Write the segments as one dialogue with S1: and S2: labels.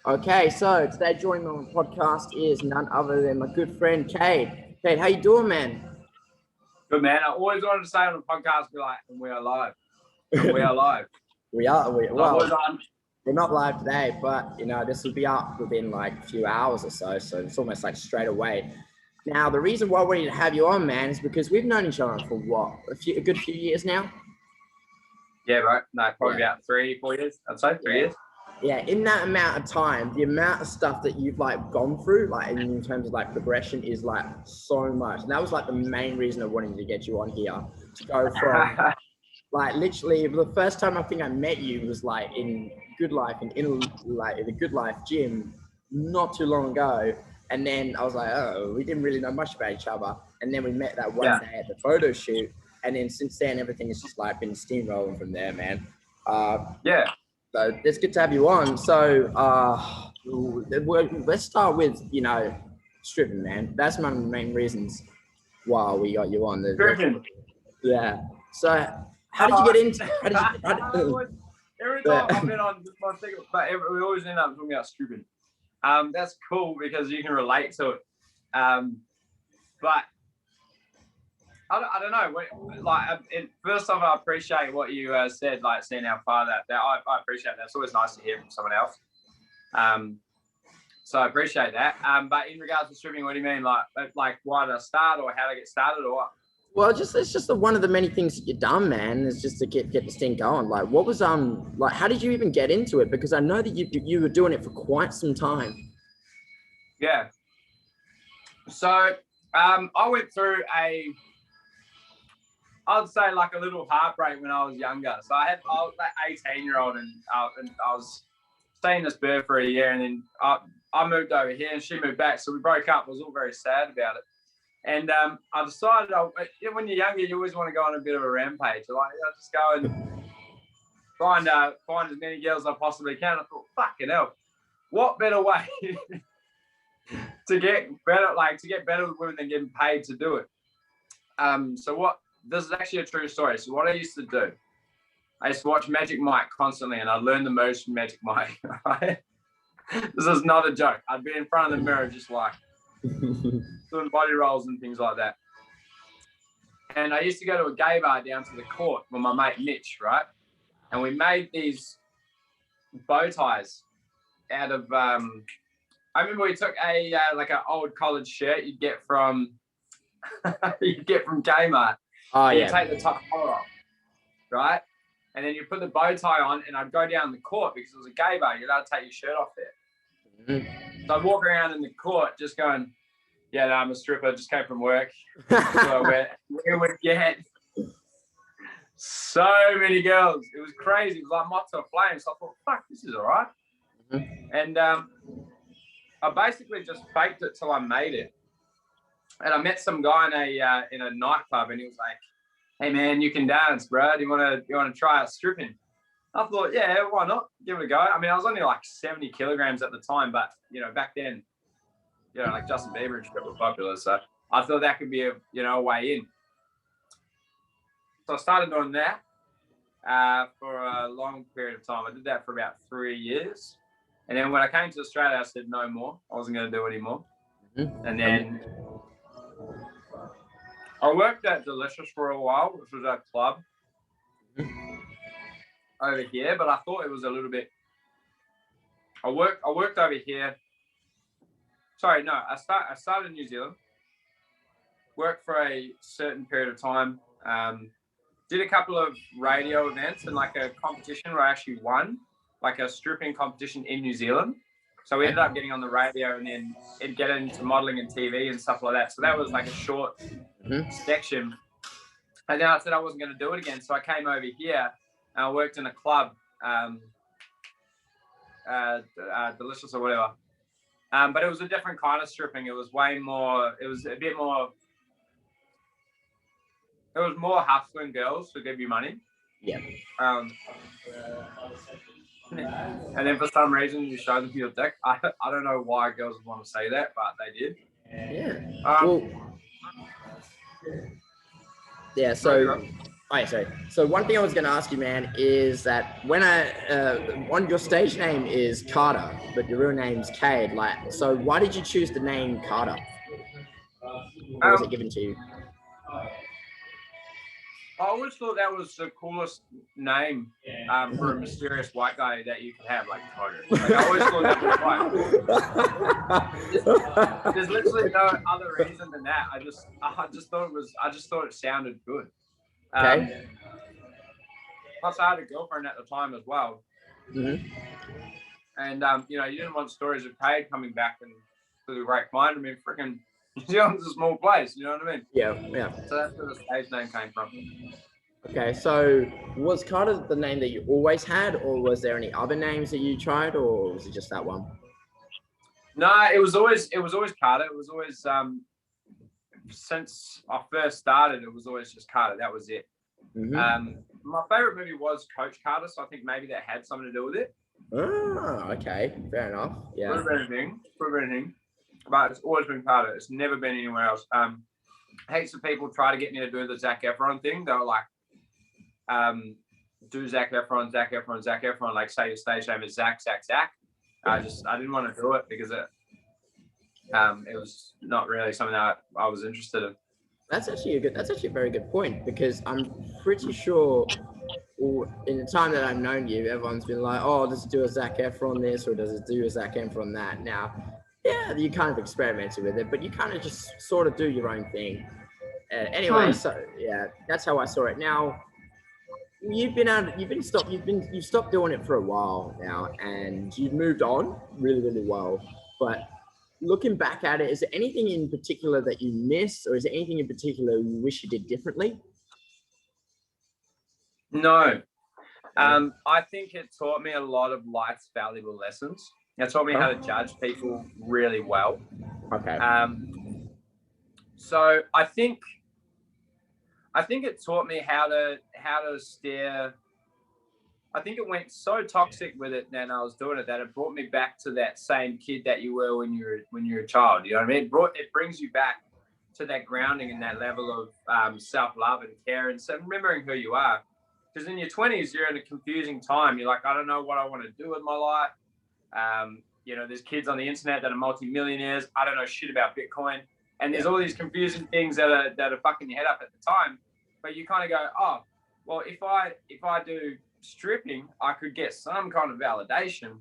S1: Okay, so today joining me on the podcast is none other than my good friend Kayde. Kayde, how you doing, man?
S2: Good, man. I always wanted to say on the podcast, be like, and we are live. And we are live.
S1: We're not live today, but this will be up within like a few hours or so. So it's almost like straight away. Now, the reason why we need to have you on, man, is because we've known each other for what, a good few years now.
S2: Yeah, bro. No, probably about 3-4 years. I'd say 3 years.
S1: Yeah, in that amount of time, the amount of stuff that you've like gone through, like in terms of like progression, is like so much. And that was like the main reason of wanting to get you on here, to go from like literally the first time I think I met you was like in Good Life and in the Good Life gym not too long ago. And then I was like, oh, we didn't really know much about each other. And then we met that one day at the photo shoot. And then since then, everything has just like been steamrolling from there, man. So it's good to have you on. So let's start with, stripping, man. That's one of the main reasons why we got you on.
S2: Stripping.
S1: Yeah. So how did you get into
S2: every time I've been on my thing, but we always end up talking about stripping. That's cool because you can relate to it. But I don't know. First off, I appreciate what you said, like seeing how far that I appreciate that. It's always nice to hear from someone else. So I appreciate that. But in regards to stripping, what do you mean? Like why did I start, or how to get started, or what?
S1: Well, it's just one of the many things that you've done, man. Is just to get this thing going. Like, what was like? How did you even get into it? Because I know that you were doing it for quite some time.
S2: Yeah. So I went through I'd say like a little heartbreak when I was younger. So I was like 18-year-old and I was staying in this bird for a year, and then I moved over here and she moved back. So we broke up. I was all very sad about it. And I decided when you're younger, you always want to go on a bit of a rampage. Like, just go and find as many girls as I possibly can. I thought, fucking hell, what better way to get better with women than getting paid to do it? This is actually a true story. So what I used to do, I used to watch Magic Mike constantly, and I learned the moves from Magic Mike. Right? This is not a joke. I'd be in front of the mirror just like doing body rolls and things like that. And I used to go to a gay bar down to the court with my mate Mitch, right? And we made these bow ties out of. I remember we took like an old college shirt you'd get from Kmart.
S1: Oh, yeah.
S2: You take the top collar off, right? And then you put the bow tie on, and I'd go down the court because it was a gay bar. You're allowed to take your shirt off there. Mm-hmm. So I'd walk around in the court just going, yeah, no, I'm a stripper. Just came from work. So we would get so many girls. It was crazy. It was like moth to a flame. So I thought, fuck, this is all right. Mm-hmm. And I basically just faked it till I made it. And I met some guy in a nightclub, and he was like, "Hey man, you can dance, bro. Do you want to try out stripping?" I thought, yeah, why not? Give it a go. I mean, I was only like 70 kilograms at the time, but back then, like Justin Bieber and strip were popular, so I thought that could be a way in. So I started doing that for a long period of time. I did that for about 3 years, and then when I came to Australia, I said no more. I wasn't going to do it anymore, and then I worked at Delicious for a while, which was a club over here, but I thought it was a little bit. I worked over here. Sorry, no, I started in New Zealand. Worked for a certain period of time. Did a couple of radio events and like a competition where I actually won, like a stripping competition in New Zealand. So we ended up getting on the radio and then get into modeling and TV and stuff like that. So that was like a short section. And then I said I wasn't going to do it again. So I came over here and I worked in a club, Delicious or whatever. But it was a different kind of stripping. It was more hustling girls to give you money.
S1: Yeah.
S2: And then for some reason you show them your dick. I don't know why girls would want to say that, but they did.
S1: Yeah. So Oh, yeah, sorry. So one thing I was going to ask you, man, is that when your stage name is Carter, but your real name's Kayde. Like, so why did you choose the name Carter? Or was it given to you?
S2: I always thought that was the coolest name for a mysterious white guy that you could have, like Carter. Like, I always thought that was like. There's literally no other reason than that. I just thought it sounded good.
S1: Okay.
S2: Plus, I had a girlfriend at the time as well.
S1: Mm-hmm.
S2: And you didn't want stories of Kayde coming back and to the great mind. I mean, freaking New Zealand's a small place. You know what I mean?
S1: Yeah.
S2: So that's where the stage name came from.
S1: Okay, so was Carter the name that you always had, or was there any other names that you tried, or was it just that one?
S2: No, it was always Carter. It was always since I first started, it was always just Carter. That was it. Mm-hmm. My favorite movie was Coach Carter, so I think maybe that had something to do with it.
S1: Oh, okay, fair enough. Yeah.
S2: Could have been anything, but it's always been Carter. It's never been anywhere else. Heaps of people try to get me to do the Zac Efron thing. They were like, do Zac Efron, like say your stage name is Zac. I didn't want to do it because it was not really something that I was interested in.
S1: That's actually a very good point, because I'm pretty sure in the time that I've known you, everyone's been like, oh, does it do a Zac Efron this, or does it do a Zac Efron that? Now, yeah, you kind of experimented with it, but you kind of just sort of do your own thing. Anyway, so yeah, that's how I saw it. Now, you've stopped doing it for a while now, and you've moved on really, really well. But looking back at it, is there anything in particular that you missed, or is there anything in particular you wish you did differently?
S2: No. I think it taught me a lot of life's valuable lessons. It taught me how to judge people really well.
S1: Okay.
S2: So I think it taught me how to steer. I think it went so toxic with it when I was doing it that it brought me back to that same kid that you were when you're a child. You know what I mean? It brings you back to that grounding and that level of self-love and care, and so remembering who you are. Because in your 20s, you're in a confusing time. You're like, I don't know what I want to do with my life. There's kids on the internet that are multi-millionaires. I don't know shit about Bitcoin. And there's all these confusing things that are fucking your head up at the time. But you kind of go, oh, well, if I do stripping, I could get some kind of validation.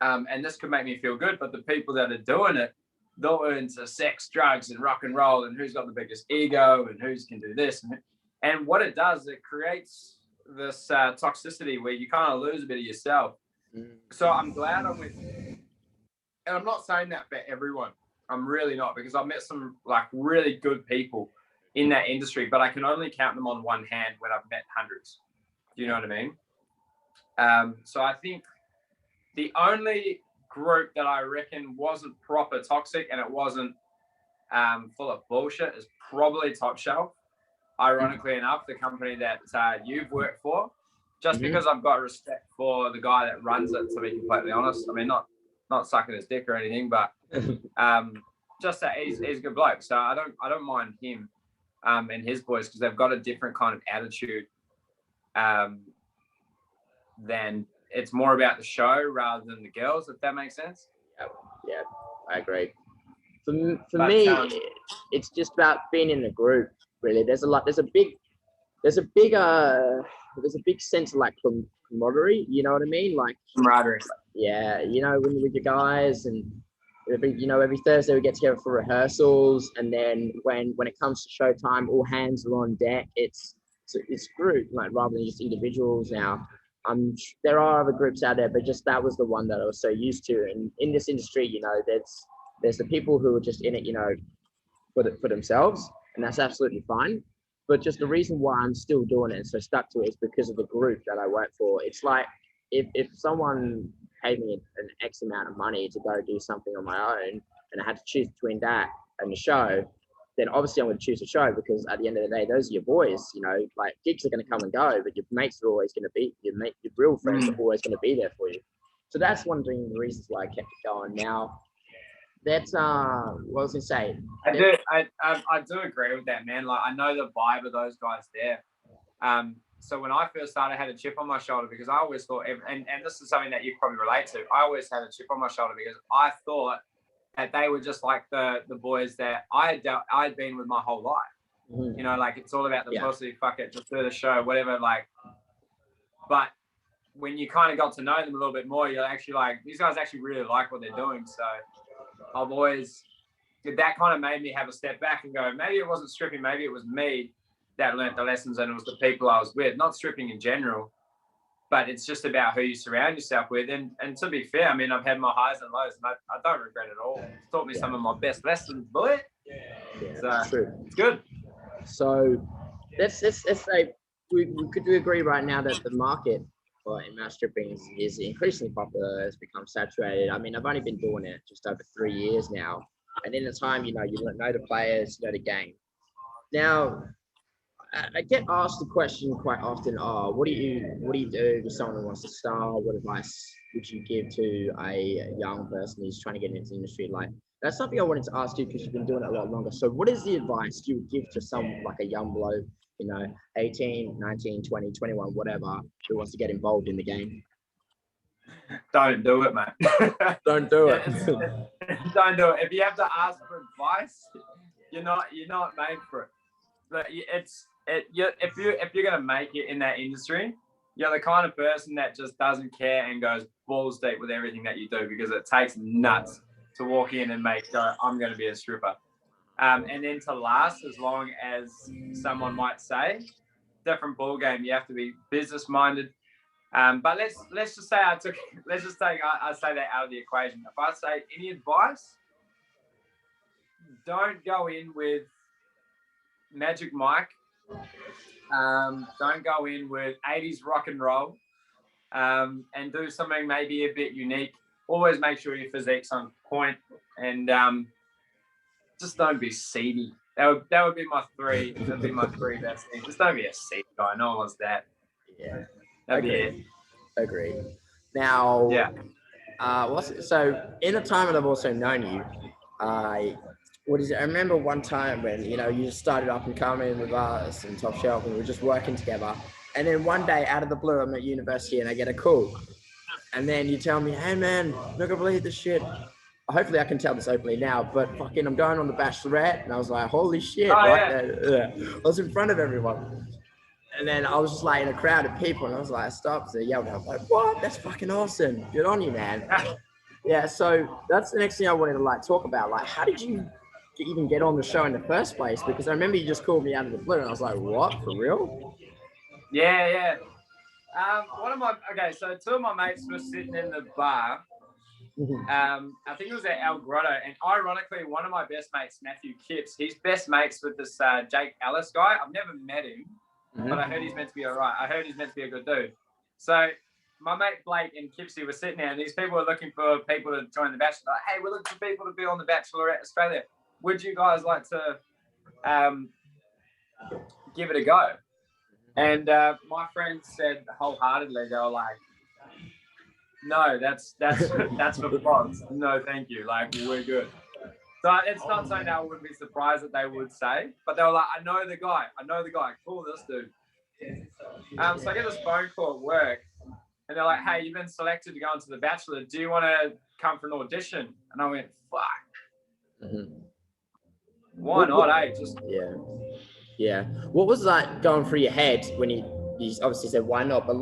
S2: And this could make me feel good. But the people that are doing it, they're into sex, drugs, and rock and roll, and who's got the biggest ego, and who's can do this. And what it does, it creates this toxicity where you kind of lose a bit of yourself. So I'm glad I went, and I'm not saying that for everyone. I'm really not, because I've met some like really good people in that industry, but I can only count them on one hand when I've met hundreds. Do you know what I mean? So I think the only group that I reckon wasn't proper toxic and it wasn't full of bullshit is probably Top Shelf. Ironically enough, the company that you've worked for, just because I've got respect for the guy that runs it, to be completely honest. I mean, not sucking his dick or anything, but just that he's a good bloke. So I don't mind him and his boys, because they've got a different kind of attitude. Then it's more about the show rather than the girls, if that makes sense.
S1: Yeah, I agree. For me, it's just about being in the group. Really, there's a big sense of like camaraderie. You know what I mean? Like
S2: camaraderie.
S1: Yeah, when you're with your guys, and every Thursday we get together for rehearsals, and then when it comes to showtime, all hands are on deck. It's group, like, rather than just individuals. Now, there are other groups out there, but just that was the one that I was so used to. And in this industry, there's the people who are just in it, for themselves, and that's absolutely fine. But just the reason why I'm still doing it and so stuck to it is because of the group that I work for. It's like if someone paid me an X amount of money to go do something on my own, and I had to choose between that and the show, then obviously I'm going to choose the show, because at the end of the day, those are your boys. Like, gigs are going to come and go, but your mates are always going to be your real friends are always going to be there for you. So that's one of the reasons why I kept it going. Now, that's what I was going to say.
S2: I do agree with that, man. Like, I know the vibe of those guys there. So when I first started, I had a chip on my shoulder because I always thought, and this is something that you probably relate to, I always had a chip on my shoulder because I thought that they were just like the boys that I'd been with my whole life. You know, like it's all about the pussy, fuck it, just do the show, whatever. Like, but when you kind of got to know them a little bit more, you're actually like, these guys actually really like what they're doing. So I've always, that kind of made me have a step back and go, maybe it wasn't stripping, maybe it was me that learnt the lessons and it was the people I was with, not stripping in general, but it's just about who you surround yourself with. And to be fair, I mean, I've had my highs and lows and I don't regret it all. It's taught me some of my best lessons, boy.
S1: Yeah,
S2: so
S1: true.
S2: It's good.
S1: So let's say could we agree right now that the market for mouse stripping is increasingly popular, has become saturated. I mean, I've only been doing it just over 3 years now. And in the time, you know the players, you know the game. Now, I get asked the question quite often, oh, what do you do with someone who wants to start? What advice would you give to a young person who's trying to get into the industry? Like, that's something I wanted to ask you because you've been doing it a lot longer. So what is the advice you would give to someone like a young bloke, 18, 19, 20, 21, whatever, who wants to get involved in the game?
S2: Don't do it, mate.
S1: Don't do it.
S2: Don't do it. If you have to ask for advice, you're not made for it. But if you're gonna make it in that industry, you're the kind of person that just doesn't care and goes balls deep with everything that you do, because it takes nuts to walk in and go, I'm going to be a stripper. And then to last as long as someone might say, different ball game. You have to be business minded. But let's just say I say that out of the equation. If I say any advice, don't go in with Magic Mike. Don't go in with 80s rock and roll, and do something maybe a bit unique. Always make sure your physique's on point, and just don't be seedy. That would be my three. That'd be my three best things. Just don't be a seedy guy. No one wants that.
S1: Yeah,
S2: that'd be it.
S1: Agreed. Now,
S2: yeah.
S1: So in the time that I've also known you, I remember one time when you started up and coming with us and Top Shelf, and we were just working together. And then one day, out of the blue, I'm at university and I get a call, and then you tell me, "Hey man, I'm not gonna believe this shit." Hopefully, I can tell this openly now, but fucking, I'm going on the Bachelorette, and I was like, "Holy shit!" I was in front of everyone, and then I was just like in a crowd of people, and I was like, I stopped and yelled. I was like, "What? That's fucking awesome! Good on you, man." Yeah. So that's the next thing I wanted to talk about. Like, how did you even get on the show in the first place? Because I remember you just called me out of the blue, and I was like, "What? For real?"
S2: Yeah. So two of my mates were sitting in the bar. I think it was at El Grotto, and ironically, one of my best mates, Matthew Kipps, he's best mates with this Jake Ellis guy. I've never met him, but I heard he's meant to be all right. I heard he's meant to be a good dude. So my mate Blake and Kipsy were sitting there, and these people were looking for people to join the Bachelor. Like, hey, we're looking for people to be on the Bachelorette Australia. Would you guys like to give it a go? And my friends said wholeheartedly, they were like, "No, that's for the boss. No, thank you. Like, we're good." So it's not something that I wouldn't be surprised that they would say, but they were like, I know the guy. Call this dude. So I get this phone call at work, and they're like, "Hey, you've been selected to go into The Bachelor. Do you want to come for an audition?" And I went, "Fuck. Why not, eh?"
S1: Yeah. What was that going through your head when you obviously said why not? But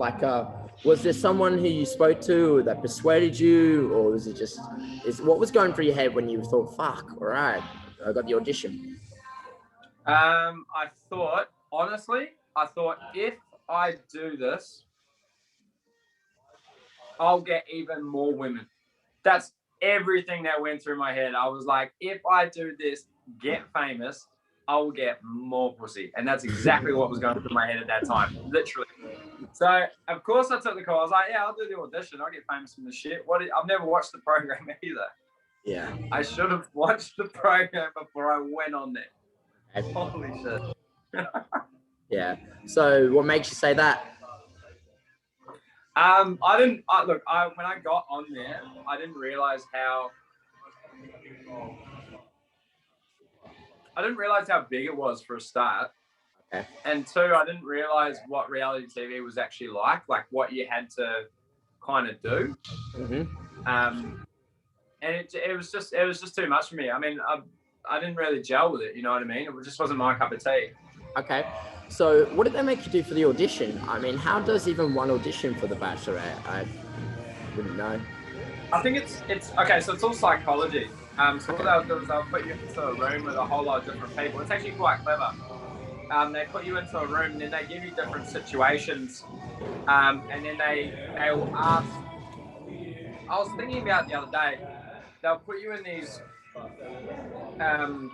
S1: was there someone who you spoke to that persuaded you, or was it what was going through your head when you thought, "Fuck, all right, I got the audition"?
S2: I thought if I do this, I'll get even more women. That's everything that went through my head. I was like, if I do this, get famous, I will get more pussy. And that's exactly what was going through my head at that time, literally. So, of course, I took the call. I was like, yeah, I'll do the audition. I'll get famous from this shit. I've never watched the program either.
S1: Yeah.
S2: I should have watched the program before I went on there. Holy shit.
S1: Yeah. So what makes you say that?
S2: When I got on there, I didn't realize how big it was for a start.
S1: Okay.
S2: And two, I didn't realize what reality TV was actually like what you had to kind of do. And it was just too much for me. I mean, I didn't really gel with it. You know what I mean? It just wasn't my cup of tea.
S1: Okay. So what did they make you do for the audition? I mean, how does even one audition for The Bachelorette? I wouldn't know.
S2: I think it's okay. So it's all psychology. So what they'll do is they'll put you into a room with a whole lot of different people. It's actually quite clever. They put you into a room and then they give you different situations, and then they will ask. I was thinking about the other day. They'll put you in these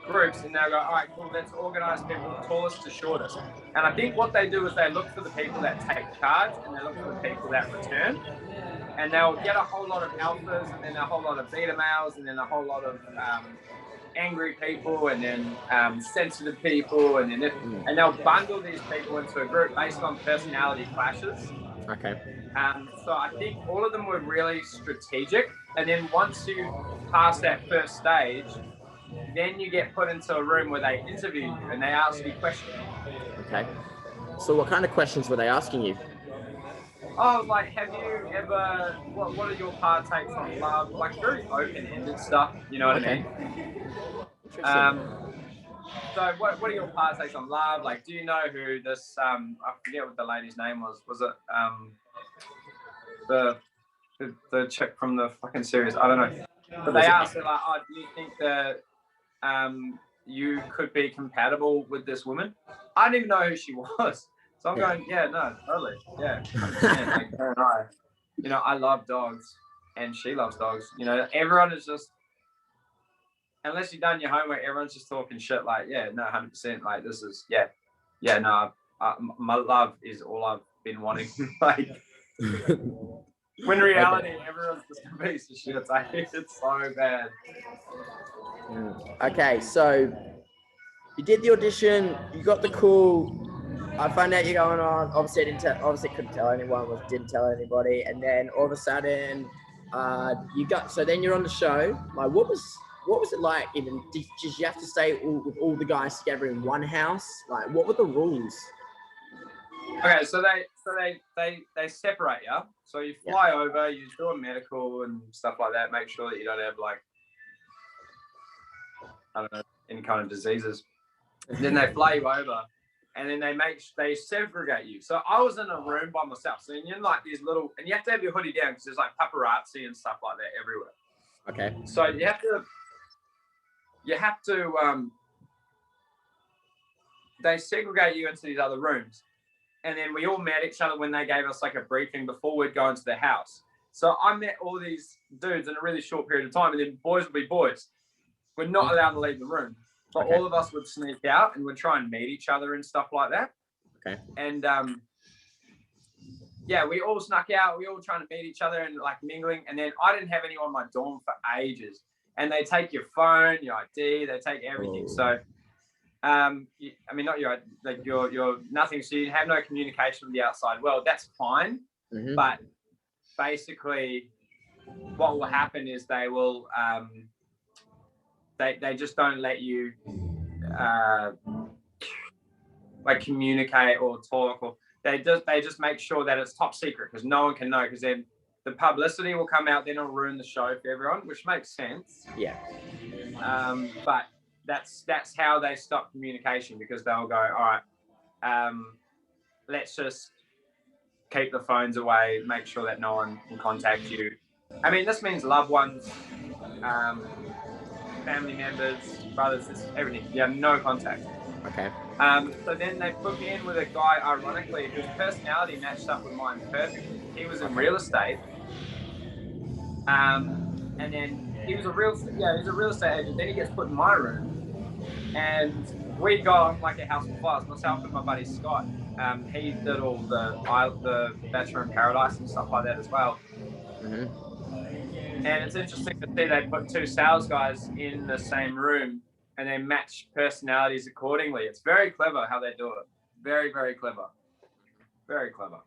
S2: groups and they'll go, all right, cool, let's organise people tallest to shortest. And I think what they do is they look for the people that take charge and they look for the people that return. And they'll get a whole lot of alphas and then a whole lot of beta males and then a whole lot of angry people and then sensitive people and then and they'll bundle these people into a group based on personality clashes.
S1: Okay.
S2: So I think all of them were really strategic. And then once you pass that first stage, then you get put into a room where they interview you and they ask you questions.
S1: Okay. So what kind of questions were they asking you?
S2: Oh, like, have you ever, what are your partakes on love? Like, very open-ended stuff, you know what I mean? So what are your partakes on love? Like, do you know who this, I forget what the lady's name was. Was it the chick from the fucking series? I don't know. But they asked her, like, oh, do you think that you could be compatible with this woman? I didn't even know who she was. So I'm going, yeah, no, totally. Yeah. Like, her and I, you know, I love dogs and she loves dogs. You know, everyone is just, unless you've done your homework, everyone's just talking shit like, yeah, no, 100%. Like, this is, yeah, no, my love is all I've been wanting. Like, when in reality, everyone's just a piece of shit. Like, it's so bad.
S1: Okay, so you did the audition, you got the call. I found out you're going on. Obviously, couldn't tell anyone. Didn't tell anybody. And then all of a sudden, so then you're on the show. Like, what was it like? Even did you have to stay with all the guys together in one house? Like, what were the rules?
S2: Okay, so they separate you. So you fly over, you do a medical and stuff like that. Make sure that you don't have, like, I don't know, any kind of diseases. And then they fly you over. And then they segregate you. So I was in a room by myself. So you're in like these little, and you have to have your hoodie down because there's like paparazzi and stuff like that everywhere.
S1: Okay.
S2: So you have to, they segregate you into these other rooms. And then we all met each other when they gave us like a briefing before we'd go into the house. So I met all these dudes in a really short period of time. And then boys would be boys. We're not allowed to leave the room. But all of us would sneak out and would try and meet each other and stuff like that.
S1: Okay.
S2: And we all snuck out. We all trying to meet each other and like mingling. And then I didn't have anyone in my dorm for ages. And they take your phone, your ID, they take everything. Oh. So, not your, like your nothing. So you have no communication with the outside world. That's fine. Mm-hmm. But basically, what will happen is they will. They just don't let you like communicate or talk, or they just make sure that it's top secret because no one can know, because then the publicity will come out, then it'll ruin the show for everyone, which makes sense.
S1: Yeah.
S2: But that's how they stop communication, because they'll go, all right, let's just keep the phones away, make sure that no one can contact you. I mean, this means loved ones, family members, brothers, everything. You have no contact.
S1: Okay.
S2: So then they put me in with a guy, ironically, whose personality matched up with mine perfectly. He was in real estate. And then he was a real estate agent. Then he gets put in my room. And we got like a house of fires, myself and my buddy Scott. He did all the Bachelor in Paradise and stuff like that as well. Mm-hmm. And it's interesting to see they put two sales guys in the same room and they match personalities accordingly. It's very clever how they do it. Very, very clever. Very clever.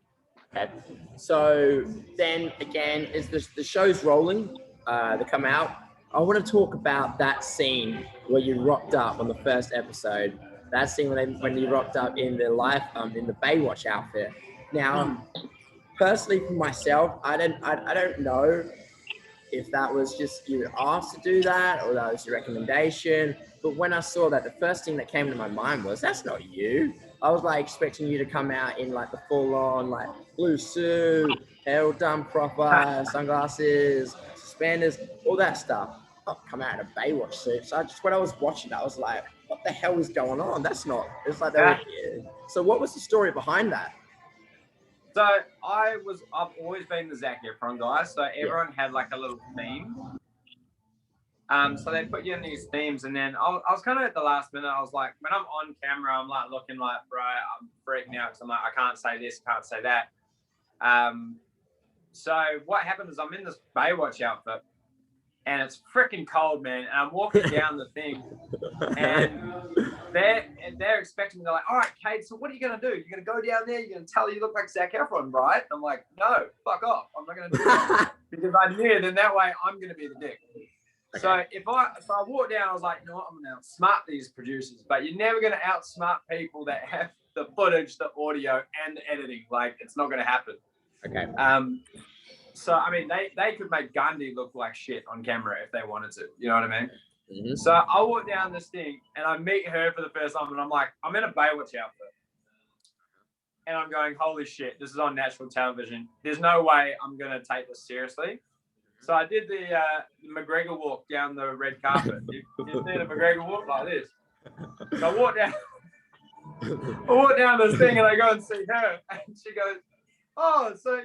S1: Okay. So then again, is the show's rolling? They come out. I want to talk about that scene where you rocked up on the first episode. that scene when you rocked up in the in the Baywatch outfit. Now, personally for myself, I don't know if that was just you asked to do that or that was your recommendation. But when I saw that, the first thing that came to my mind was, that's not you. I was like expecting you to come out in like the full on like blue suit, hair all done proper, sunglasses, suspenders, all that stuff. Not come out in a Baywatch suit. So when I was watching that, I was like, what the hell is going on? That's not, it's like they were, so what was the story behind that?
S2: So I've always been the Zac Efron guy. So everyone had like a little theme. So they put you in these themes, and then I was kind of at the last minute. I was like, when I'm on camera, I'm like looking like, bro, I'm freaking out because I'm like, I can't say this, can't say that. So what happened is I'm in this Baywatch outfit, and it's freaking cold, man. And I'm walking down the thing, and they're expecting me. They're like, all right, Kayde, so what are you gonna do? You're gonna go down there. You're gonna tell her you look like Zac Efron, right? I'm like, no, fuck off. I'm not gonna do that because I knew then that way I'm gonna be the dick. Okay. So if I walk down, I was like, you know what, I'm gonna outsmart these producers, but you're never gonna outsmart people that have the footage, the audio, and the editing. Like, it's not gonna happen.
S1: Okay.
S2: So I mean, they could make Gandhi look like shit on camera if they wanted to. You know what I mean?
S1: Mm-hmm.
S2: So I walk down this thing and I meet her for the first time, and I'm like, I'm in a Baywatch outfit, and I'm going, holy shit, this is on national television. There's no way I'm gonna take this seriously. So I did the McGregor walk down the red carpet. You've seen a McGregor walk like this. So I walk down this thing, and I go and see her, and she goes, oh, so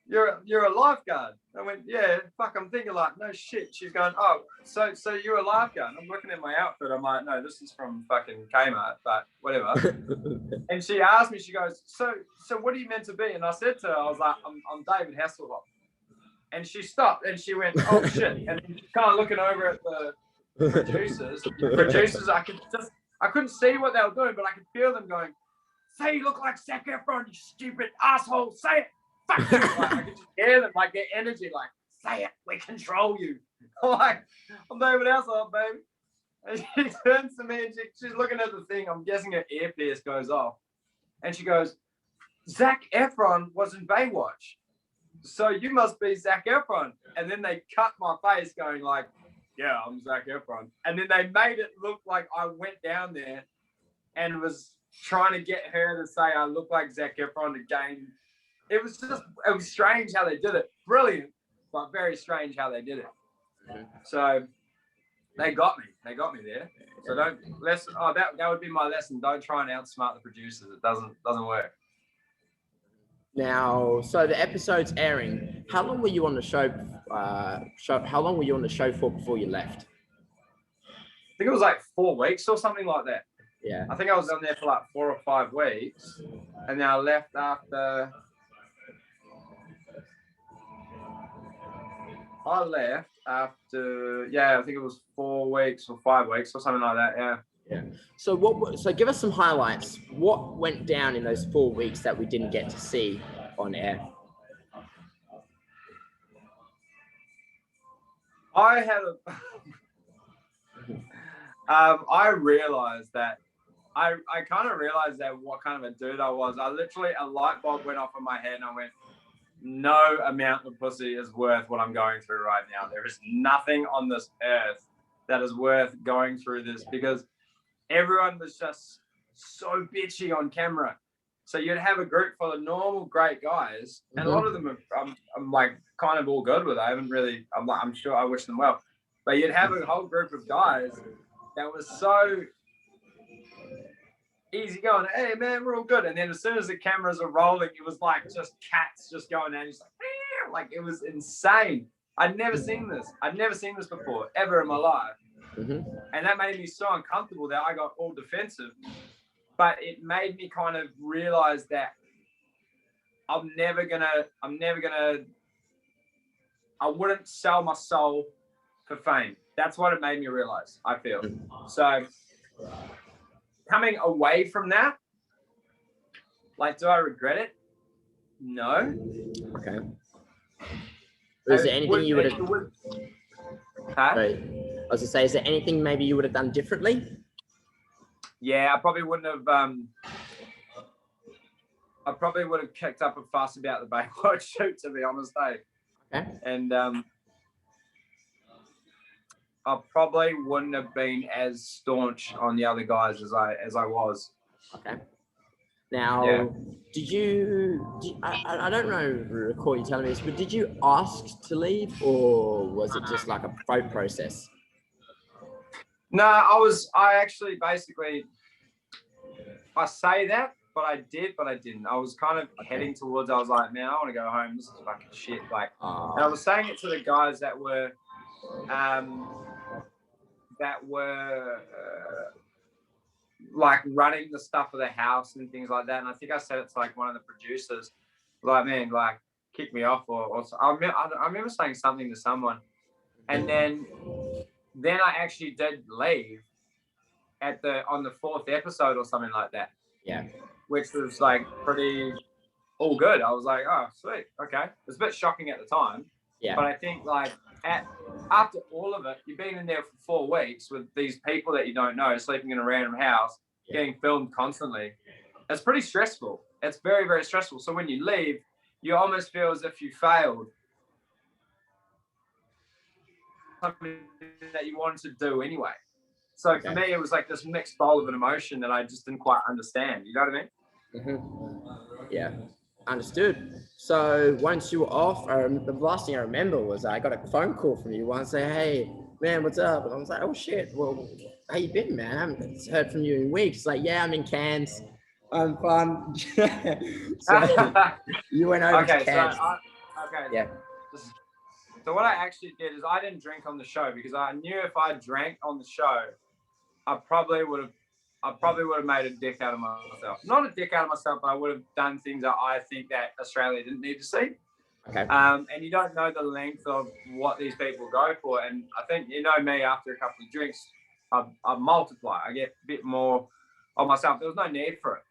S2: you're a lifeguard. I went, yeah, fuck, I'm thinking like, no shit. She's going, oh, so you're a lifeguard. I'm looking at my outfit. I'm like, no, this is from fucking Kmart, but whatever. And she asked me, she goes, so what are you meant to be? And I said to her, I was like, I'm David Hasselhoff. And she stopped and she went, oh shit. And she's kind of looking over at the producers. I couldn't see what they were doing, but I could feel them going, say you look like Zac Efron, you stupid asshole, say it. Fuck you. Like, I could just hear them, like, their energy, like, say it, we control you. I'm like, I'm David Hasselhoff, baby. And she turns to me and she's looking at the thing. I'm guessing her earpiece goes off. And she goes, Zac Efron was in Baywatch. So you must be Zac Efron. And then they cut my face going like, yeah, I'm Zac Efron. And then they made it look like I went down there and was trying to get her to say I look like Zac Efron to gain. It was strange how they did it. Brilliant, but very strange how they did it. So they got me. They got me there. So that would be my lesson. Don't try and outsmart the producers. It doesn't work.
S1: Now, so the episode's airing. How long were you on the show? How long were you on the show for before you left?
S2: I think it was like 4 weeks or something like that.
S1: Yeah.
S2: I think I was on there for like 4 or 5 weeks, and then I left after. I think it was 4 weeks or 5 weeks or something like that. Yeah.
S1: Yeah. So so give us some highlights. What went down in those 4 weeks that we didn't get to see on air?
S2: I had I realized that I kind of realized that what kind of a dude I was. I literally, a light bulb went off in my head and I went, no amount of pussy is worth what I'm going through right now. There is nothing on this earth that is worth going through this, because everyone was just so bitchy on camera. So you'd have a group full of normal, great guys, and a lot of them I'm like kind of all good with. I haven't really. I'm sure I wish them well, but you'd have a whole group of guys that was so easy going. Hey man, we're all good. And then as soon as the cameras are rolling, it was like just cats just going down. Just like it was insane. I'd never seen this. I'd never seen this before ever in my life. And that made me so uncomfortable that I got all defensive. But it made me kind of realize that I wouldn't sell my soul for fame. That's what it made me realize, I feel. So coming away from that, like, do I regret it? No.
S1: Okay. Is there anything you would have...
S2: Huh?
S1: Sorry. I was going to say, is there anything maybe you would have done differently?
S2: Yeah, I probably wouldn't have. I probably would have kicked up a fuss about the Baywatch shoot, to be honest,
S1: Okay.
S2: And I probably wouldn't have been as staunch on the other guys as I was.
S1: Okay. Now, I don't know, recall you telling me this, but did you ask to leave, or was it just like a vote process?
S2: No, I actually basically, I say that, but I didn't. I was kind of heading towards, I was like, man, I want to go home. This is fucking shit. Like, and I was saying it to the guys that were, like running the stuff of the house and things like that. And I think I said it to like one of the producers, like, man, like kick me off or I remember saying something to someone. And then I actually did leave on the 4th episode or something like that.
S1: Yeah.
S2: Which was like pretty all good. I was like, oh, sweet. Okay. It was a bit shocking at the time.
S1: Yeah.
S2: But I think like after all of it, you've been in there for 4 weeks with these people that you don't know, sleeping in a random house, getting filmed constantly. It's pretty stressful. It's very, very stressful. So when you leave, you almost feel as if you failed something that you wanted to do anyway. So for me, it was like this mixed bowl of an emotion that I just didn't quite understand. You know what I mean?
S1: Mm-hmm. Yeah. Understood. So once you were off, the last thing I remember was I got a phone call from you once saying, hey, man, what's up? And I was like, oh, shit. Well, how you been, man? I haven't heard from you in weeks. It's like, yeah, I'm in Cairns. I'm fun. So you went over to Cairns. Yeah.
S2: So what I actually did is I didn't drink on the show because I knew if I drank on the show, I probably would have made a dick out of myself. Not a dick out of myself, but I would have done things that I think that Australia didn't need to see.
S1: Okay.
S2: And you don't know the length of what these people go for. And I think, you know me, after a couple of drinks, I multiply. I get a bit more of myself. There was no need for it.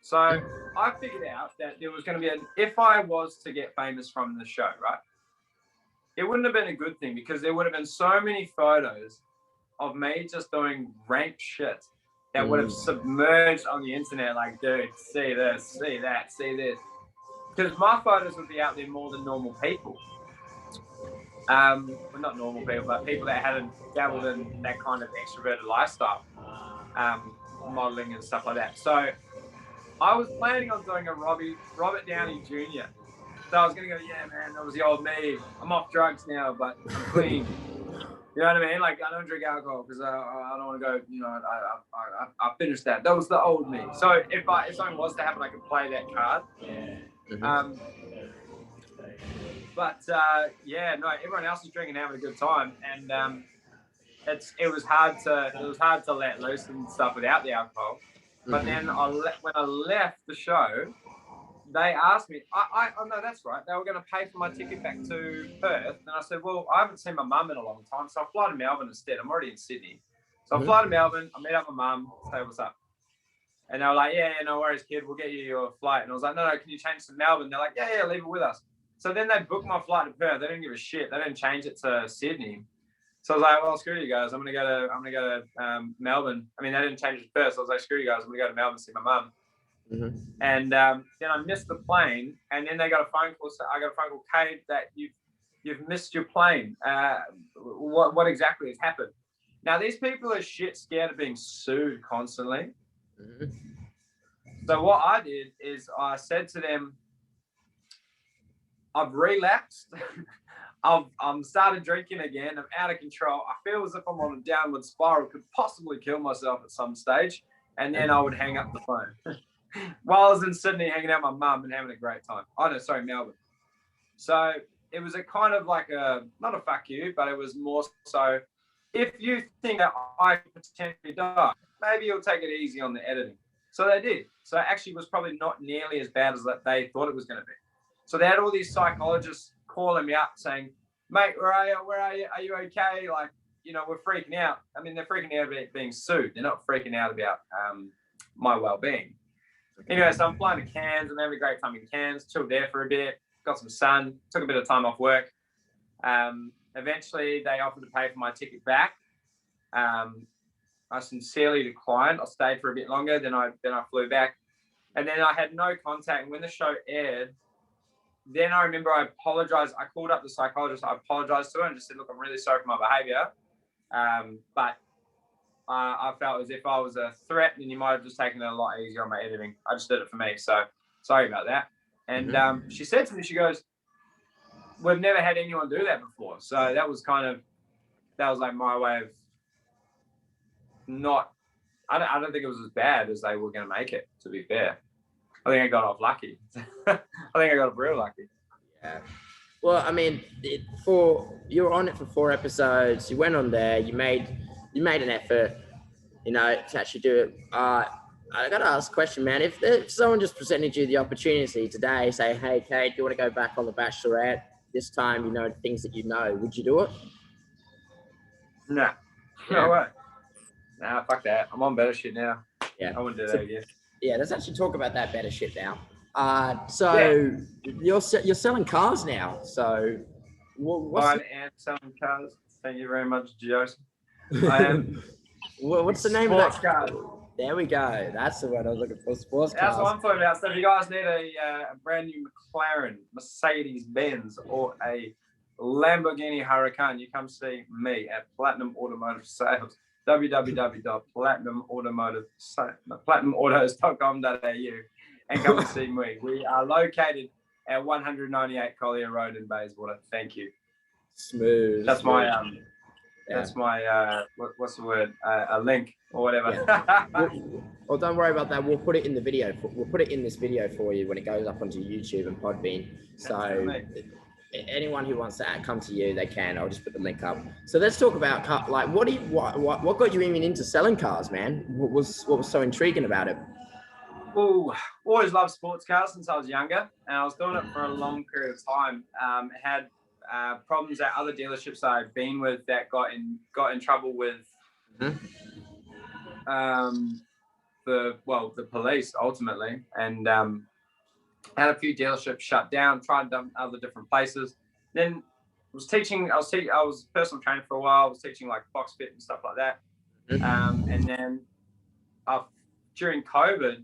S2: So I figured out that there was going to be if I was to get famous from the show, right? It wouldn't have been a good thing because there would have been so many photos of me just doing rank shit that would have submerged on the internet. Like, dude, see this, see that, see this. Because my photos would be out there more than normal people. Well, not normal people, but people that hadn't dabbled in that kind of extroverted lifestyle, modeling and stuff like that. So I was planning on doing a Robert Downey Jr. So I was going to go, yeah, man, that was the old me. I'm off drugs now, but I'm clean. You know what I mean? Like, I don't drink alcohol because I don't want to go, you know, I finished that. That was the old me. So if something was to happen, I could play that card. Yeah, no, everyone else is drinking and having a good time. And it was hard to let loose and stuff without the alcohol. But then when I left the show, they asked me, oh, no, that's right. They were going to pay for my ticket back to Perth. And I said, well, I haven't seen my mum in a long time. So I fly to Melbourne instead. I'm already in Sydney. So I fly to Melbourne. I meet up with my mum, say what's up. And they were like, yeah, no worries, kid. We'll get you your flight. And I was like, no, can you change to Melbourne? They're like, yeah, leave it with us. So then they booked my flight to Perth. They didn't give a shit. They didn't change it to Sydney. So I was like, well, screw you guys. I'm gonna go to Melbourne. I mean, they didn't change it to Perth. So I was like, screw you guys. I'm gonna go to Melbourne to see my mum. And then I missed the plane, and then they got a phone call. So I got a phone call, Kayde, that you've missed your plane. What exactly has happened? Now these people are shit scared of being sued constantly. So what I did is I said to them, I've relapsed. I've started drinking again. I'm out of control. I feel as if I'm on a downward spiral. Could possibly kill myself at some stage, and then I would hang up the phone. While I was in Sydney hanging out with my mum and having a great time. Melbourne. So it was a kind of like not a fuck you, but it was more so, if you think that I could potentially die, maybe you'll take it easy on the editing. So they did. So it actually was probably not nearly as bad as they thought it was going to be. So they had all these psychologists calling me up saying, mate, where are you? Are you okay? Like, you know, we're freaking out. I mean, they're freaking out about being sued. They're not freaking out about my well-being. Anyway, so I'm flying to Cairns and having a great time in Cairns, chilled there for a bit, got some sun, took a bit of time off work. Eventually, they offered to pay for my ticket back. I sincerely declined. I stayed for a bit longer. Then I flew back, and then I had no contact. And when the show aired, then I remember I apologized. I called up the psychologist. I apologized to her and just said, "Look, I'm really sorry for my behavior, but I felt as if I was a threat, and you might have just taken it a lot easier on my editing. I just did it for me, so sorry about that." And she said to me, she goes, "We've never had anyone do that before." So that was like my way of not. I don't think it was as bad as they were going to make it. To be fair, I think I got off lucky. I think I got off real lucky.
S1: Yeah. Well, I mean, you were on it for 4 episodes. You went on there. You made an effort, to actually do it. I got to ask a question, man. If someone just presented you the opportunity today, say, "Hey, Kate, do you want to go back on The Bachelorette? This time, things that would you do it?"
S2: Nah, no way. Nah, fuck that. I'm on better shit now.
S1: Yeah,
S2: I wouldn't do that again.
S1: Yeah, let's actually talk about that better shit now. So you're selling cars now. So
S2: I am selling cars. Thank you very much, Joseph. I am.
S1: What's the name of that
S2: car?
S1: There we go. That's the word I was looking for. Sports cars.
S2: That's what I'm talking about. So if you guys need a brand new McLaren, Mercedes Benz, or a Lamborghini Huracan, you come see me at Platinum Automotive Sales. www.platinumautos.com.au and come and see me. We are located at 198 Collier Road in Bayswater. Thank you.
S1: Smooth.
S2: That's my that's my what's the word? A link or whatever.
S1: Yeah. Well, don't worry about that. We'll put it in the video. We'll put it in this video for you when it goes up onto YouTube and Podbean. So anyone who wants to come to you, they can. I'll just put the link up. So let's talk about what got you even into selling cars, man? What was so intriguing about it?
S2: Oh, always loved sports cars since I was younger, and I was doing it for a long period of time. Had problems at other dealerships I've been with that got in trouble with the police ultimately, and had a few dealerships shut down. Tried them other different places. Then I was personal trainer for a while. I was teaching like box fit and stuff like that. And then during COVID,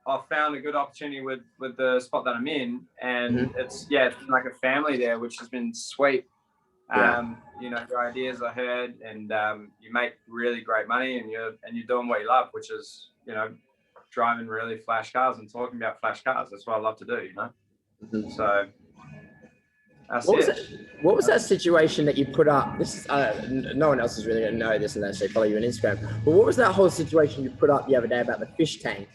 S2: I found a good opportunity with the spot that I'm in, and it's been like a family there, which has been sweet. Your ideas are heard, and you make really great money, and you're doing what you love, which is driving really flash cars and talking about flash cars. That's what I love to do, So that's
S1: what was that situation that you put up? This is no one else is really going to know this unless they follow you on Instagram. But what was that whole situation you put up the other day about the fish tank?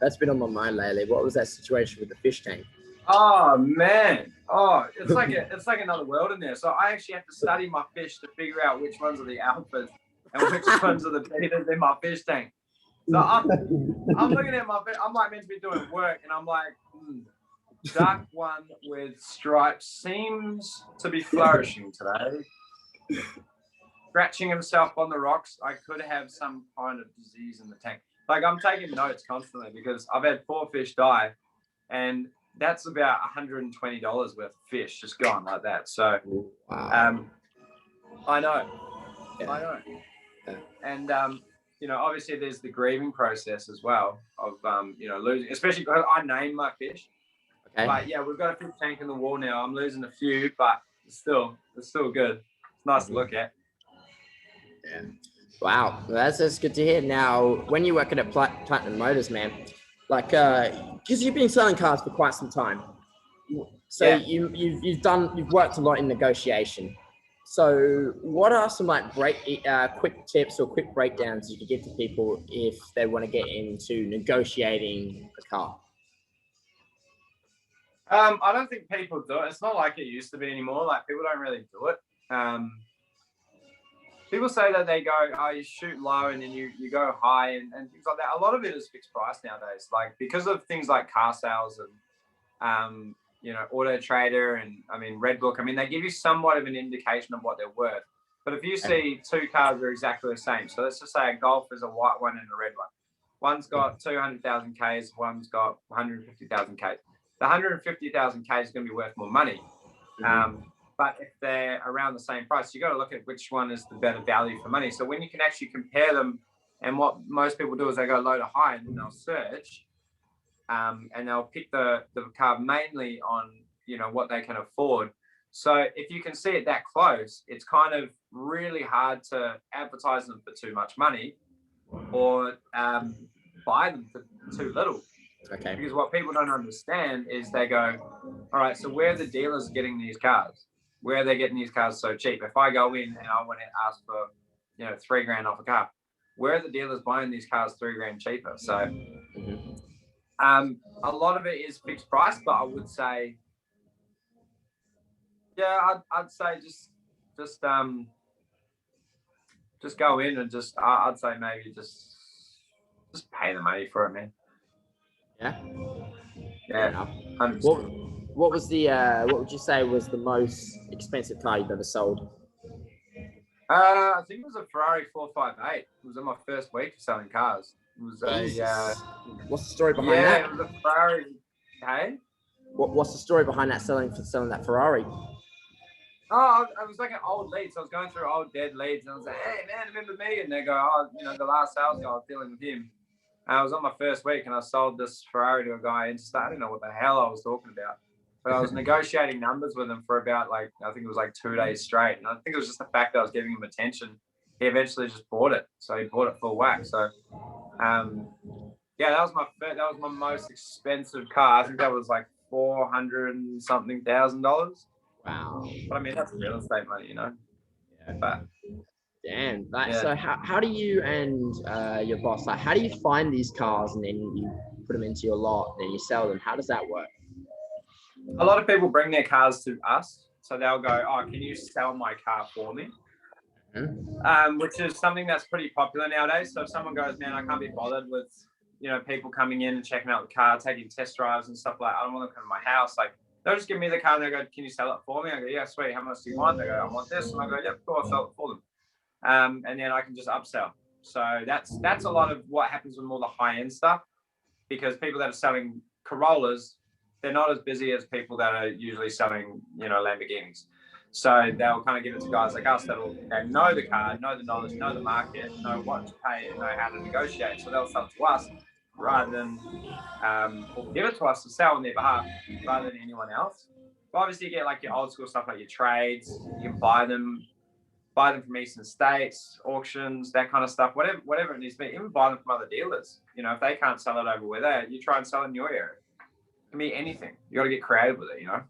S1: That's been on my mind lately. What was that situation with the fish tank?
S2: Oh man! Oh, it's like another world in there. So I actually have to study my fish to figure out which ones are the alphas and which ones are the betas in my fish tank. So I'm looking at my fish. I'm like meant to be doing work, and I'm like, dark one with stripes seems to be flourishing today. Scratching himself on the rocks. I could have some kind of disease in the tank. Like I'm taking notes constantly because I've had 4 fish die, and that's about $120 worth of fish just gone like that. So,
S1: wow.
S2: I know, and obviously there's the grieving process as well of losing, especially because I name my fish. Okay. But yeah, we've got a fish tank in the wall now. I'm losing a few, but it's still good. It's nice to look at.
S1: Yeah. Wow, that's good to hear. Now, when you're working at Platinum Motors, man, like, because you've been selling cars for quite some time, so you've worked a lot in negotiation. So, what are some like quick tips or quick breakdowns you could give to people if they want to get into negotiating a car?
S2: I don't think people do it. It's not like it used to be anymore. Like people don't really do it. People say that they go, you shoot low and then you go high and things like that. A lot of it is fixed price nowadays, like because of things like car sales and, Auto Trader and Redbook. They give you somewhat of an indication of what they're worth. But if you see 2 cars are exactly the same, so let's just say a Golf is a white one and a red one. One's got 200,000 Ks, one's got 150,000 Ks. The 150,000 Ks is going to be worth more money. But but if they're around the same price, you got to look at which one is the better value for money. So when you can actually compare them, and what most people do is they go low to high and they'll search, and they'll pick the car mainly on, you know, what they can afford. So if you can see it that close, it's kind of really hard to advertise them for too much money or buy them for too little.
S1: Okay.
S2: Because what people don't understand is they go, all right, so where are the dealers getting these cars? Where are they getting these cars so cheap? If I go in and I want to ask for, you know, $3,000 off a car, where are the dealers buying these cars $3,000 cheaper? So a lot of it is fixed price, but I would say, yeah, I'd say just go in and I'd say maybe just pay the money for it, man.
S1: Yeah.
S2: Yeah.
S1: What was the what would you say was the most expensive car you've ever sold?
S2: I think it was a Ferrari 458. It was in my first week of selling cars. It was
S1: what's the story behind that?
S2: Yeah, it was a Ferrari. Hey?
S1: What's the story behind that selling that Ferrari?
S2: Oh, I was like an old lead. So I was going through old dead leads and I was like, hey man, remember me? And they go, oh, you know, the last sales guy, I was dealing with him. And I was on my first week and I sold this Ferrari to a guy and I didn't know what the hell I was talking about. But I was negotiating numbers with him for about I think it was 2 days straight. And I think it was just the fact that I was giving him attention. He eventually just bought it. So he bought it full whack. So, yeah, that was my most expensive car. I think that was $400 and something thousand.
S1: Wow.
S2: But I mean, that's real estate money, you know?
S1: Yeah.
S2: But
S1: damn. So how do you and your boss, how do you find these cars and then you put them into your lot and then you sell them? How does that work?
S2: A lot of people bring their cars to us. So they'll go, oh, can you sell my car for me? Which is something that's pretty popular nowadays. So if someone goes, man, I can't be bothered with, you know, people coming in and checking out the car, taking test drives and stuff I don't want them to come to my house. They'll just give me the car and they go, can you sell it for me? I go, yeah, sweet. How much do you want? They go, I want this. And I go, yeah, of course, I'll sell it for them. And then I can just upsell. So that's a lot of what happens with more the high-end stuff, because people that are selling Corollas, they're not as busy as people that are usually selling, you know, Lamborghinis. So they'll kind of give it to guys like us that know the car, know the knowledge, know the market, know what to pay, and know how to negotiate. So they'll sell to us rather than or give it to us to sell on their behalf rather than anyone else. But obviously you get your old school stuff like your trades. You can buy them from Eastern States, auctions, that kind of stuff, whatever it needs to be. Even buy them from other dealers. You know, if they can't sell it over where they're, you try and sell in your area. It can be anything. You got to get creative with it, you know?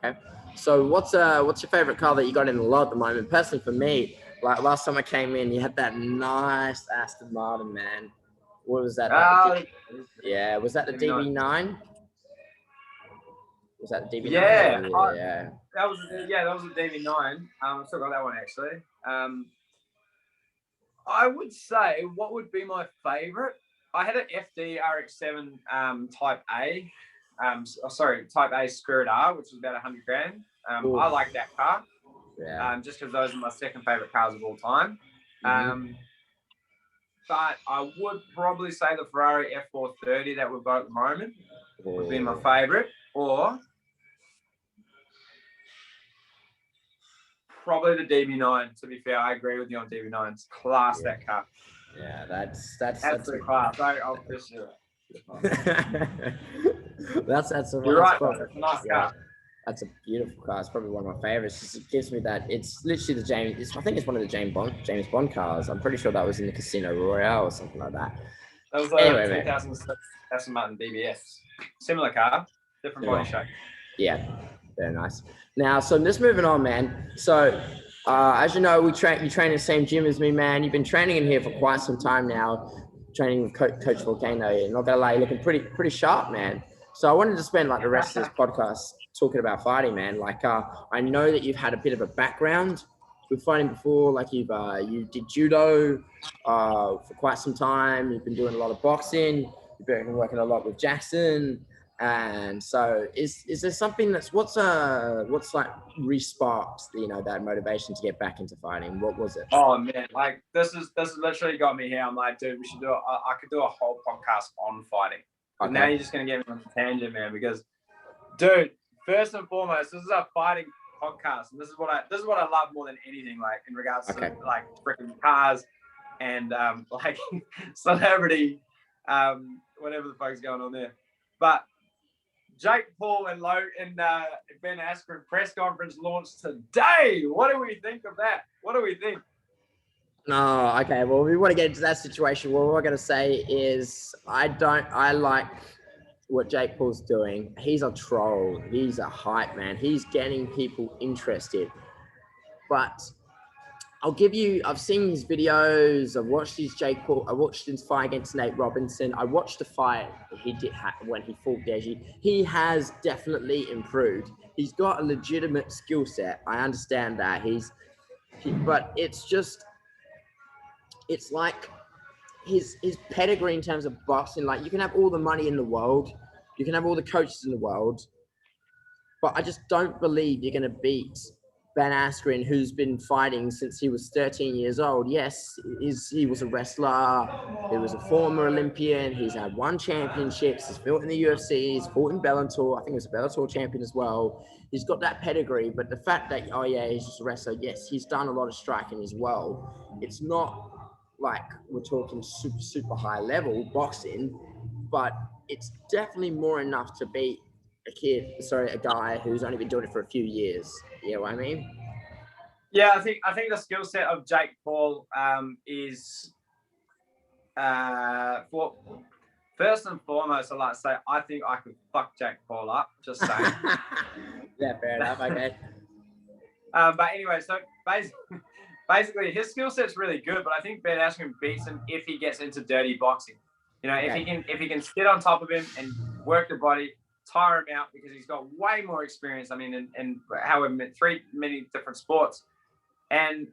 S1: Okay. So what's your favorite car that you got in the lot at the moment? Personally, for me, last time I came in, you had that nice Aston Martin, man. What was that? Yeah, was that the DB9? Was that the DB9?
S2: Yeah. That was the DB9. I still got that one actually. I would say what would be my favorite. I had an FD RX-7 Type A. Type A Spirit R, which was about $100,000. I like that car.
S1: Yeah.
S2: Just because those are my second favorite cars of all time. But I would probably say the Ferrari F430 that we've got at the moment would be my favorite, or probably the DB9. To be fair, I agree with you on DB9. It's class, that car.
S1: Yeah, that's
S2: a class. I'll for sure.
S1: That's
S2: You're right. That's a nice car.
S1: That's a beautiful car. It's probably one of my favorites. It gives me that. It's literally I think it's one of the James Bond cars. I'm pretty sure that was in the Casino Royale or something like that.
S2: That was a 2006 Aston Martin DBS. Similar car, different body shape.
S1: Yeah, very nice. Now, so just moving on, man. So, as you know, you train in the same gym as me, man. You've been training in here for quite some time now, training with Coach Volcano. You're not gonna lie, you're looking pretty sharp, man. So I wanted to spend the rest of this podcast talking about fighting, man. I know that you've had a bit of a background with fighting before. You did judo for quite some time. You've been doing a lot of boxing. You've been working a lot with Jackson. And so is there something what's re-sparked, that motivation to get back into fighting? What was it?
S2: Oh man, this is literally got me here. I'm like, dude, we should I could do a whole podcast on fighting. Okay. Now you're just gonna get me on a tangent, man, because dude, first and foremost, this is a fighting podcasts, and this is what I love more than anything, like in regards to like freaking cars and like celebrity, whatever the fuck's going on there. But Jake Paul and Ben Askren press conference launched today. What do we think of that? What do we think?
S1: No, okay. Well, we want to get into that situation. What we're going to say is I like what Jake Paul's doing. He's a troll. He's a hype man. He's getting people interested. But I've seen his videos. I've watched his Jake Paul. I watched his fight against Nate Robinson. I watched the fight he did when he fought Deji. He has definitely improved. He's got a legitimate skill set. I understand that. But it's like his pedigree in terms of boxing. Like, you can have all the money in the world, you can have all the coaches in the world, but I just don't believe you're going to beat Ben Askren, who's been fighting since he was 13 years old. Yes, he was a wrestler. He was a former Olympian. He's had 1 championships. He's fought in the UFC. He's fought in Bellator. I think he was a Bellator champion as well. He's got that pedigree, but the fact that, he's just a wrestler. Yes, he's done a lot of striking as well. It's not like we're talking super high level boxing, but it's definitely more enough to beat a guy who's only been doing it for a few years. You know what I mean?
S2: Yeah, I think the skill set of Jake Paul is first and foremost, I'd like to say I think I could fuck Jake Paul up. Just saying.
S1: Yeah, fair enough. Okay.
S2: But anyway, so basically his skill set's really good, but I think Ben Askren beats him if he gets into dirty boxing. You know, if he can sit on top of him and work the body, tire him out, because he's got way more experience. I mean, in however many different sports. And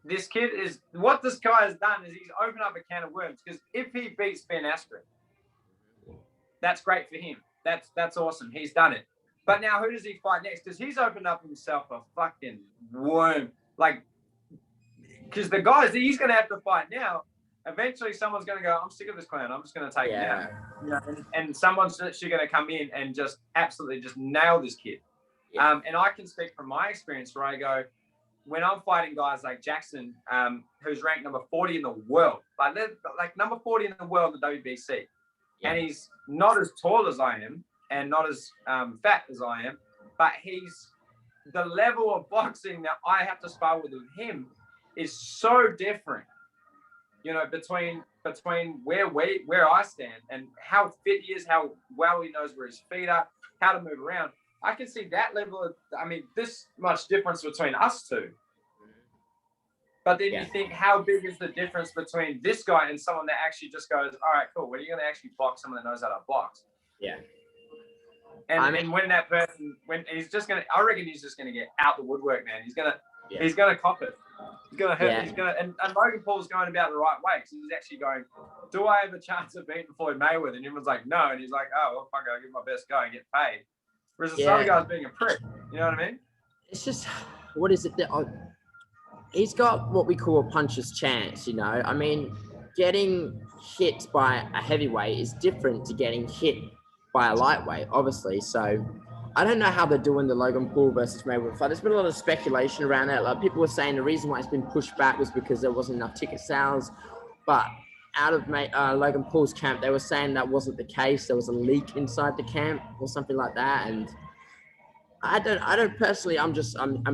S2: this kid what this guy has done is he's opened up a can of worms, because if he beats Ben Askren, that's great for him. That's awesome. He's done it. But now who does he fight next? Because he's opened up himself a fucking worm. Like, because the guys that he's going to have to fight now, eventually someone's going to go, I'm sick of this clown. I'm just going to take him out. You know, and someone's actually going to come in and just absolutely just nail this kid. Yeah. And I can speak from my experience where I go, when I'm fighting guys like Jackson, who's ranked number 40 in the world, like number 40 in the world in the WBC, and he's not as tall as I am and not as fat as I am, but the level of boxing that I have to spar with him is so different, you know, between where I stand and how fit he is, how well he knows where his feet are, how to move around. I can see that level of, this much difference between us two. But then you think, how big is the difference between this guy and someone that actually just goes, all right, cool, well, you're going to actually box someone that knows how to box. Yeah. And when that person, he's just going to, I reckon he's just going to get out the woodwork, man. He's going to cop it. He's going to hurt. He's going to, and Logan Paul's going about the right way, because he's actually going, do I have a chance of beating Floyd Mayweather? And everyone's like, no. And he's like, oh, well, fuck it, I'll give my best go and get paid. Whereas this other guy's being a prick. You know what I mean? It's
S1: just, what is it that he's got what we call a puncher's chance, you know? I mean, getting hit by a heavyweight is different to getting hit by a lightweight, obviously. So I don't know how they're doing the Logan Paul versus Mayweather fight. There's been a lot of speculation around that. Like, people were saying the reason why it's been pushed back was because there wasn't enough ticket sales. But out of Logan Paul's camp, they were saying that wasn't the case. There was a leak inside the camp or something like that. And I don't personally, I'm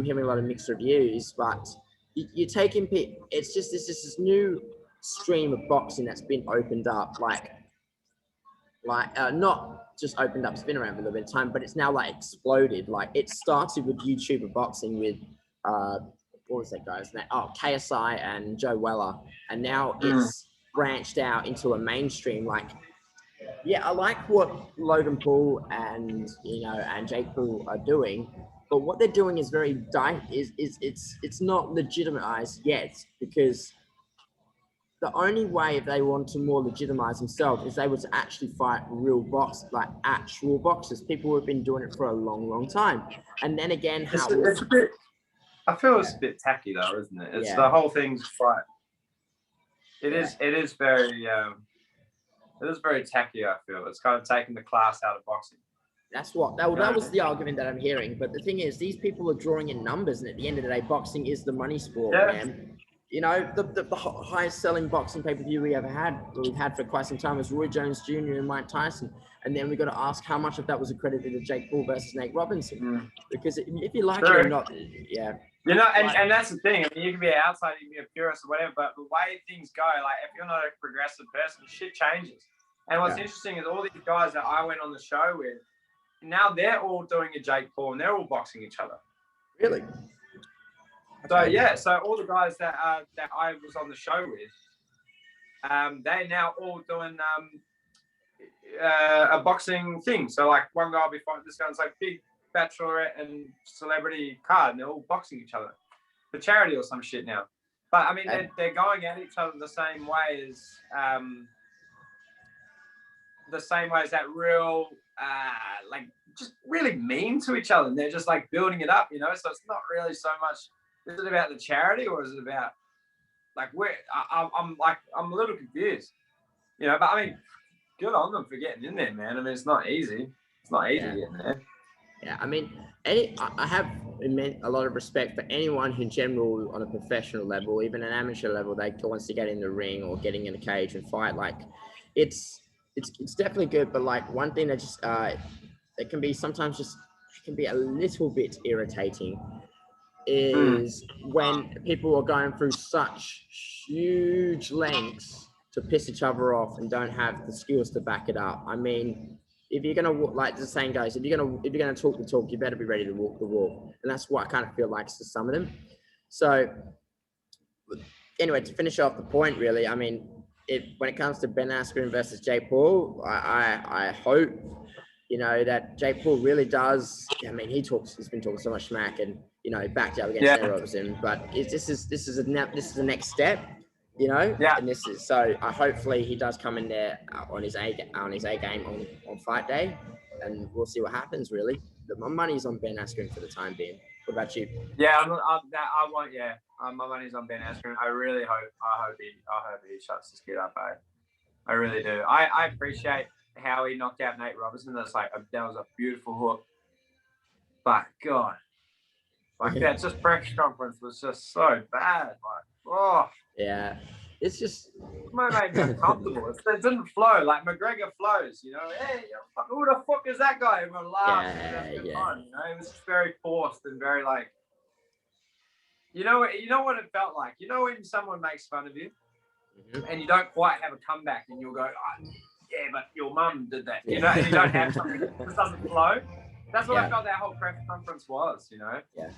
S1: hearing a lot of mixed reviews, but you're taking people, it's just this new stream of boxing that's been opened up, not just opened up, it's been around for a little bit of time, but it's now like exploded. Like, it started with YouTuber boxing with what was that guy's name? Oh, KSI and Joe Weller, and now it's branched out into a mainstream. Like, I like what Logan Paul and Jake Paul are doing, but what they're doing is very it's not legitimized yet, because the only way if they want to more legitimize themselves is they were to actually fight real actual boxers, people who have been doing it for a long time. And then again,
S2: I feel it's a bit tacky though, isn't it? It's the whole thing's quite. It is very tacky. I feel it's kind of taking the class out of boxing.
S1: That's what that was the argument that I'm hearing. But the thing is, these people are drawing in numbers, and at the end of the day, boxing is the money sport, man. You know, the highest selling boxing pay-per-view we've had for quite some time was Roy Jones Jr. and Mike Tyson. And then we got to ask how much of that was accredited to Jake Paul versus Nate Robinson. Because if you like it or not, yeah.
S2: You know, and that's the thing. I mean, you can be an outsider, you can be a purist or whatever, but the way things go, like if you're not a progressive person, shit changes. And what's interesting is all these guys that I went on the show with, now they're all doing a Jake Paul and they're all boxing each other.
S1: Really?
S2: So so all the guys that I was on the show with, they're now all doing a boxing thing. So like one guy will be fighting this guy's like big Bachelorette and celebrity card, and they're all boxing each other for charity or some shit now. But I mean, they're going at each other the same way as that real like just really mean to each other, and they're just like building it up, you know. So it's not really so much. Is it about the charity or is it about like I'm a little confused, you know? But I mean, good on them for getting in there, man. I mean, it's not easy. It's not easy getting there.
S1: Yeah, I mean, I have a lot of respect for anyone in general on a professional level, even an amateur level, that wants to get in the ring or getting in a cage and fight. Like, it's definitely good, but like one thing that just it can be sometimes just can be a little bit irritating is when people are going through such huge lengths to piss each other off and don't have the skills to back it up. I mean, if you're gonna, like the saying goes, if you're gonna talk the talk, you better be ready to walk the walk, and that's what I kind of feel like to some of them. So anyway, to finish off the point, really, I mean, when it comes to Ben Askren versus Jake Paul, I hope, you know, that Jake Paul really does. I mean, he's been talking so much smack, and you know, backed up against Nate Robinson. But this is the next step, you know. Yeah. And this is so. Hopefully, he does come in there on his A game on fight day, and we'll see what happens. Really, my money's on Ben Askren for the time being. What about you?
S2: Yeah, I want. Yeah, my money's on Ben Askren. I really hope he shuts this kid up. I really do. I appreciate how he knocked out Nate Robinson. That was a beautiful hook. But God, like that just press conference was just so bad. Like, oh
S1: yeah, it's just
S2: it made me uncomfortable. It didn't flow like McGregor flows. You know, hey, who the fuck is that guy? Everyone laughs. You know, it was just very forced and very like. You know what it felt like. You know when someone makes fun of you, and you don't quite have a comeback, and you'll go, oh, yeah, but your mum did that. You know, and you don't have something. It just doesn't flow. That's what I felt that whole press conference was. You know.
S1: Yeah.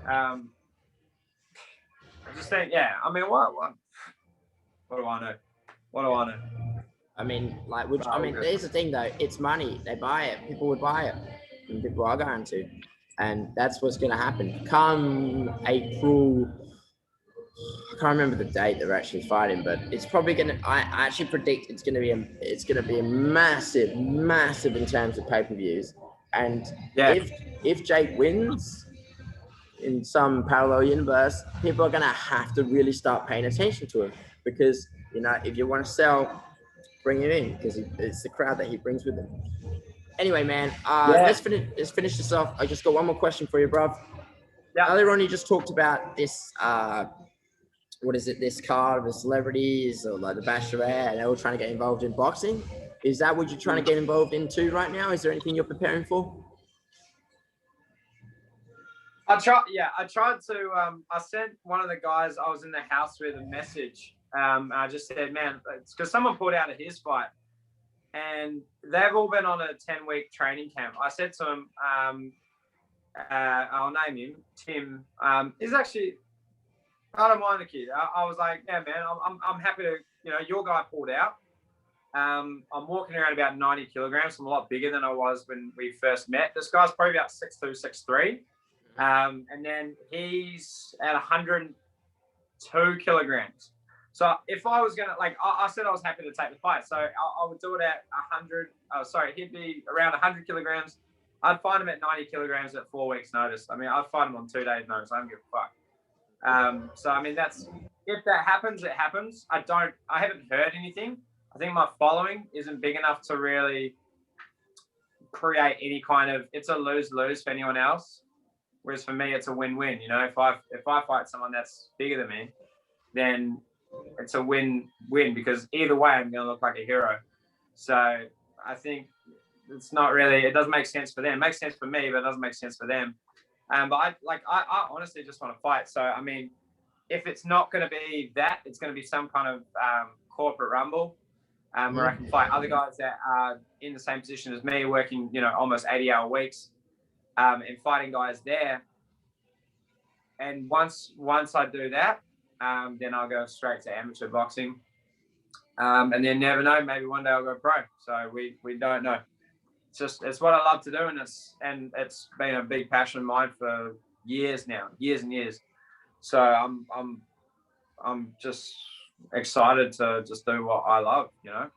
S2: I just think, I mean, what do I know? What do I know?
S1: I mean, like, here's the thing though. It's money. They buy it. People would buy it, and people are going to, and that's what's going to happen. Come April, I can't remember the date they're actually fighting, but it's probably going to. I actually predict it's going to be a massive in terms of pay-per-views. And if Jake wins in some parallel universe, people are going to have to really start paying attention to him, because, you know, if you want to sell, bring him in, because it's the crowd that he brings with him. Anyway, man, let's finish this off. I just got one more question for you, bruv. Yeah. Earlier on, you just talked about this, what is it, this card of celebrities or like the Bachelorette, and they're all trying to get involved in boxing. Is that what you're trying to get involved in too right now? Is there anything you're preparing for?
S2: I tried to, I sent one of the guys I was in the house with a message. I just said, man, it's because someone pulled out of his fight, and they've all been on a 10-week training camp. I said to him, I'll name him, Tim. He's actually, I don't mind the kid. I was like, yeah, man, I'm happy to, you know, your guy pulled out. I'm walking around about 90 kilograms. I'm a lot bigger than I was when we first met. This guy's probably about 6'2", 6'3". And then he's at 102 kilograms. So if I was going to, like, I said I was happy to take the fight. So I would do it at 100. He'd be around 100 kilograms. I'd fight him at 90 kilograms at 4 weeks' notice. I mean, I'd fight him on 2 days' notice. I don't give a fuck. So, I mean, if that happens, it happens. I haven't heard anything. I think my following isn't big enough to really create any kind of, it's a lose-lose for anyone else. Whereas for me, it's a win-win. You know, if I fight someone that's bigger than me, then it's a win-win, because either way, I'm going to look like a hero. So I think it's not really, it doesn't make sense for them. It makes sense for me, but it doesn't make sense for them. But I honestly just want to fight. So, I mean, if it's not going to be that, it's going to be some kind of corporate rumble where I can fight other guys that are in the same position as me, working, you know, almost 80-hour weeks, and fighting guys there. And once I do that, then I'll go straight to amateur boxing. And then never know, maybe one day I'll go pro. So we don't know. It's what I love to do, and it's been a big passion of mine for years now, years and years. So I'm just excited to just do what I love, you know.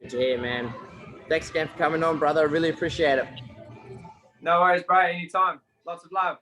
S1: Good to hear, man. Thanks again for coming on, brother. I really appreciate it.
S2: No worries, bro. Anytime. Lots of love.